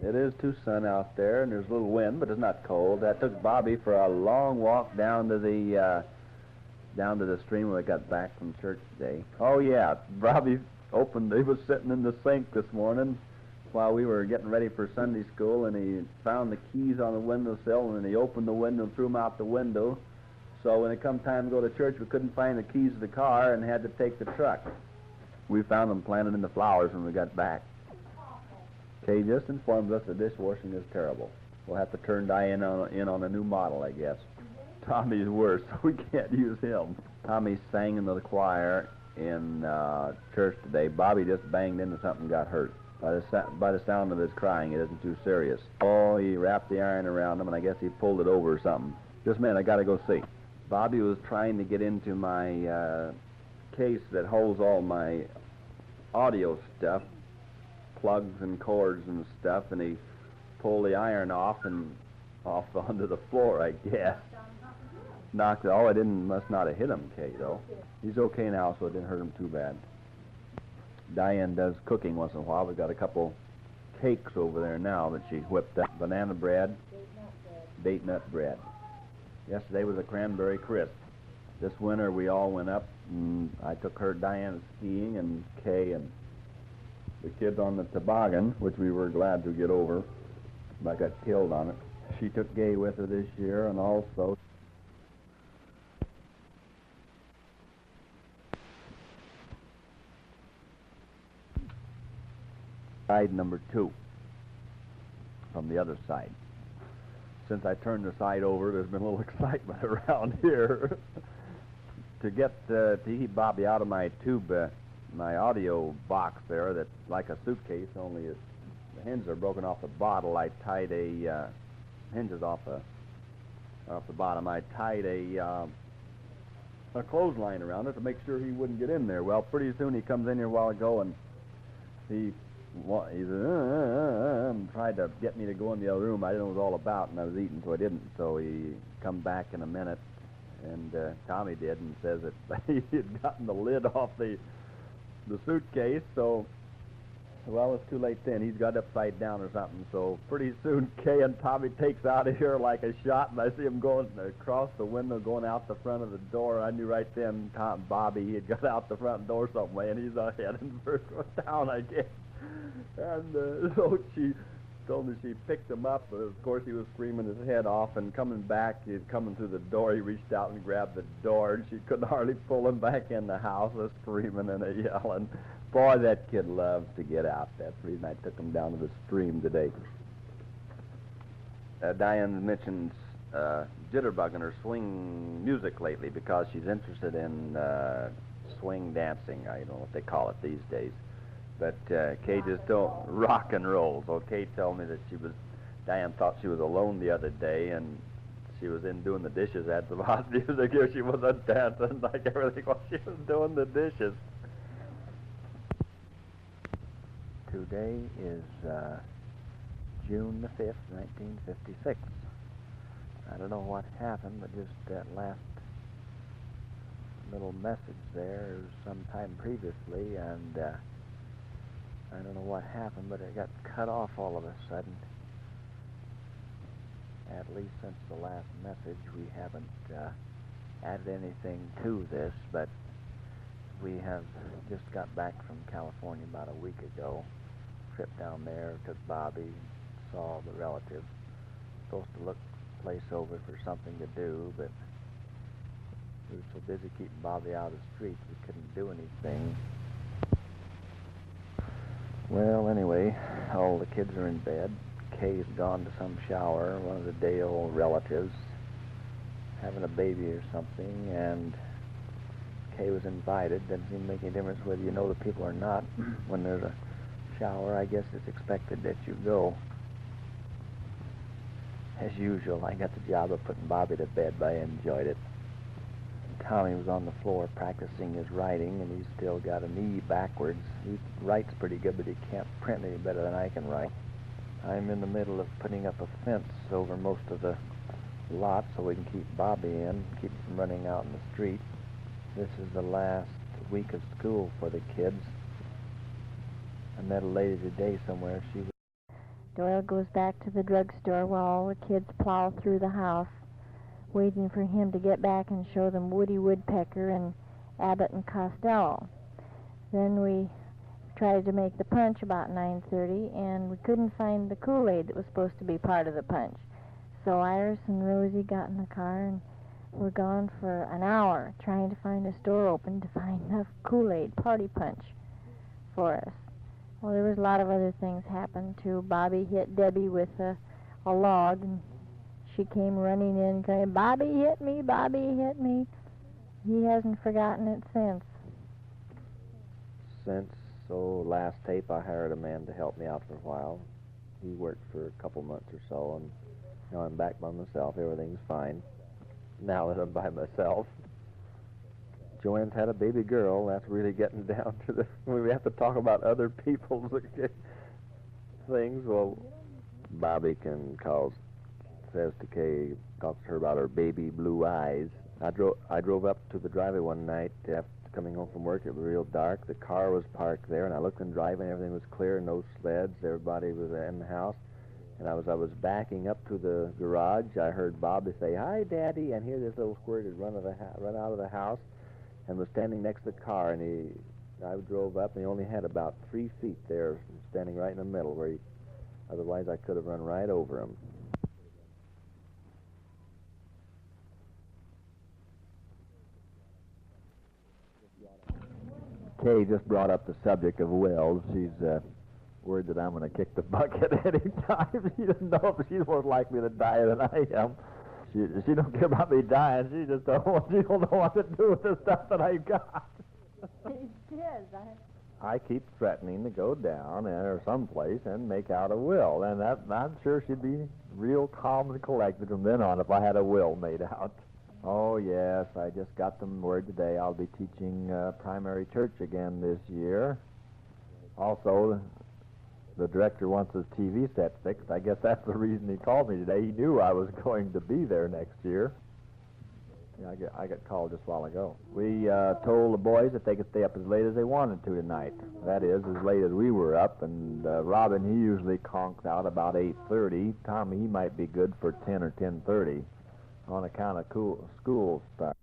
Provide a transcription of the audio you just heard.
It is too sun out there, and there's a little wind, but it's not cold. That took Bobby for a long walk down to the stream when we got back from church today. Oh yeah, Bobby opened. He was sitting in the sink this morning while we were getting ready for Sunday school, and he found the keys on the windowsill, and then he opened the window and threw them out the window. So when it come time to go to church, we couldn't find the keys of the car and had to take the truck. We found them planted in the flowers when we got back. Kay just informed us the dishwashing is terrible. We'll have to turn Diane in on a new model, I guess. Tommy's worse, so we can't use him. Tommy sang in the choir in church today. Bobby just banged into something and got hurt. By the sound of his crying, it isn't too serious. Oh, he wrapped the iron around him, and I guess he pulled it over or something. Just a minute, I got to go see. Bobby was trying to get into my case that holds all my audio stuff, plugs and cords and stuff, and he pulled the iron off onto the floor, I guess. Knocked it. Oh, it must not have hit him, Kay, though. He's okay now, so it didn't hurt him too bad. Diane does cooking once in a while. We've got a couple cakes over there now that she whipped up. Banana bread, date nut bread. Yesterday was a cranberry crisp. This winter we all went up, and I took her, Diane, skiing, and Kay and the kids on the toboggan, which we were glad to get over. I got killed on it. She took Gay with her this year, and also side number 2 from the other side. Since I turned the side over, there's been a little excitement around here. To get to keep Bobby out of my tube, my audio box there, that's like a suitcase, only the hinges are broken off the bottle. I tied hinges off the bottom. I tied a clothesline around it to make sure he wouldn't get in there. Well, pretty soon he comes in here a while ago, and he tried to get me to go in the other room. I didn't know what it was all about, and I was eating, so I didn't. So he come back in a minute, and Tommy did, and says that he had gotten the lid off the suitcase. So, well, it's too late then. He's got upside down or something. So pretty soon, Kay and Tommy takes out of here like a shot, and I see him going across the window, going out the front of the door. I knew right then, Bobby, he had got out the front door some way, and he's heading for town, I guess. And so she told me she picked him up. Of course, he was screaming his head off, and coming back, coming through the door, he reached out and grabbed the door, and she couldn't hardly pull him back in the house, screaming and yelling. Boy, that kid loves to get out. That's the reason I took him down to the stream today. Diane mentions jitterbugging or swing music lately because she's interested in swing dancing. I don't know what they call it these days. But Kay just don't rock and roll. So Kay told me that Diane thought she was alone the other day, and she was in doing the dishes, had some hot music here. She wasn't dancing like everything while she was doing the dishes. Today is June the 5th, 1956. I don't know what happened, but just that last little message there was sometime previously, and I don't know what happened, but it got cut off all of a sudden. At least since the last message, we haven't added anything to this, but we have just got back from California about a week ago. Trip down there, took Bobby, saw the relatives. Supposed to look the place over for something to do, but we were so busy keeping Bobby out of the streets we couldn't do anything. Well, anyway, all the kids are in bed. Kay's gone to some shower, one of the day-old relatives, having a baby or something, and Kay was invited. Doesn't seem to make any difference whether you know the people or not. When there's a shower, I guess it's expected that you go. As usual, I got the job of putting Bobby to bed, but I enjoyed it. Tommy was on the floor practicing his writing, and he's still got an E backwards. He writes pretty good, but he can't print any better than I can write. I'm in the middle of putting up a fence over most of the lot so we can keep Bobby in, keep him from running out in the street. This is the last week of school for the kids. I met a lady today somewhere. Doyle goes back to the drugstore while all the kids plow through the house, waiting for him to get back and show them Woody Woodpecker and Abbott and Costello. Then we tried to make the punch about 9:30, and we couldn't find the Kool-Aid that was supposed to be part of the punch. So Iris and Rosie got in the car and were gone for an hour trying to find a store open to find enough Kool-Aid party punch for us. Well, there was a lot of other things happened too. Bobby hit Debbie with a log, and she came running in saying, "Bobby hit me, Bobby hit me." He hasn't forgotten it since. Last tape, I hired a man to help me out for a while. He worked for a couple months or so, and now I'm back by myself. Everything's fine now that I'm by myself. Joanne's had a baby girl. That's really getting down to the... We have to talk about other people's things. Well, Bobby says to Kay, talks to her about her baby blue eyes. I drove up to the driveway one night after coming home from work. It was real dark. The car was parked there, and I looked in the driveway, and everything was clear, no sleds. Everybody was in the house. And I was backing up to the garage. I heard Bobby say, "Hi, Daddy," and here this little squirt had run out of the house and was standing next to the car. And I drove up, and he only had about 3 feet there, standing right in the middle, where otherwise I could have run right over him. Kay just brought up the subject of wills. She's worried that I'm going to kick the bucket any time. She doesn't know if she's more likely to die than I am. She don't care about me dying. She just don't know what to do with the stuff that I've got. She is. I keep threatening to go down or someplace and make out a will, and I'm sure she'd be real calm and collected from then on if I had a will made out. Oh, yes, I just got the word today. I'll be teaching primary church again this year. Also, the director wants his TV set fixed. I guess that's the reason he called me today. He knew I was going to be there next year. Yeah, I got called just a while ago. We told the boys that they could stay up as late as they wanted to tonight. That is, as late as we were up. And Robin, he usually conks out about 8:30. Tommy, he might be good for 10 or 10:30 on account of school start.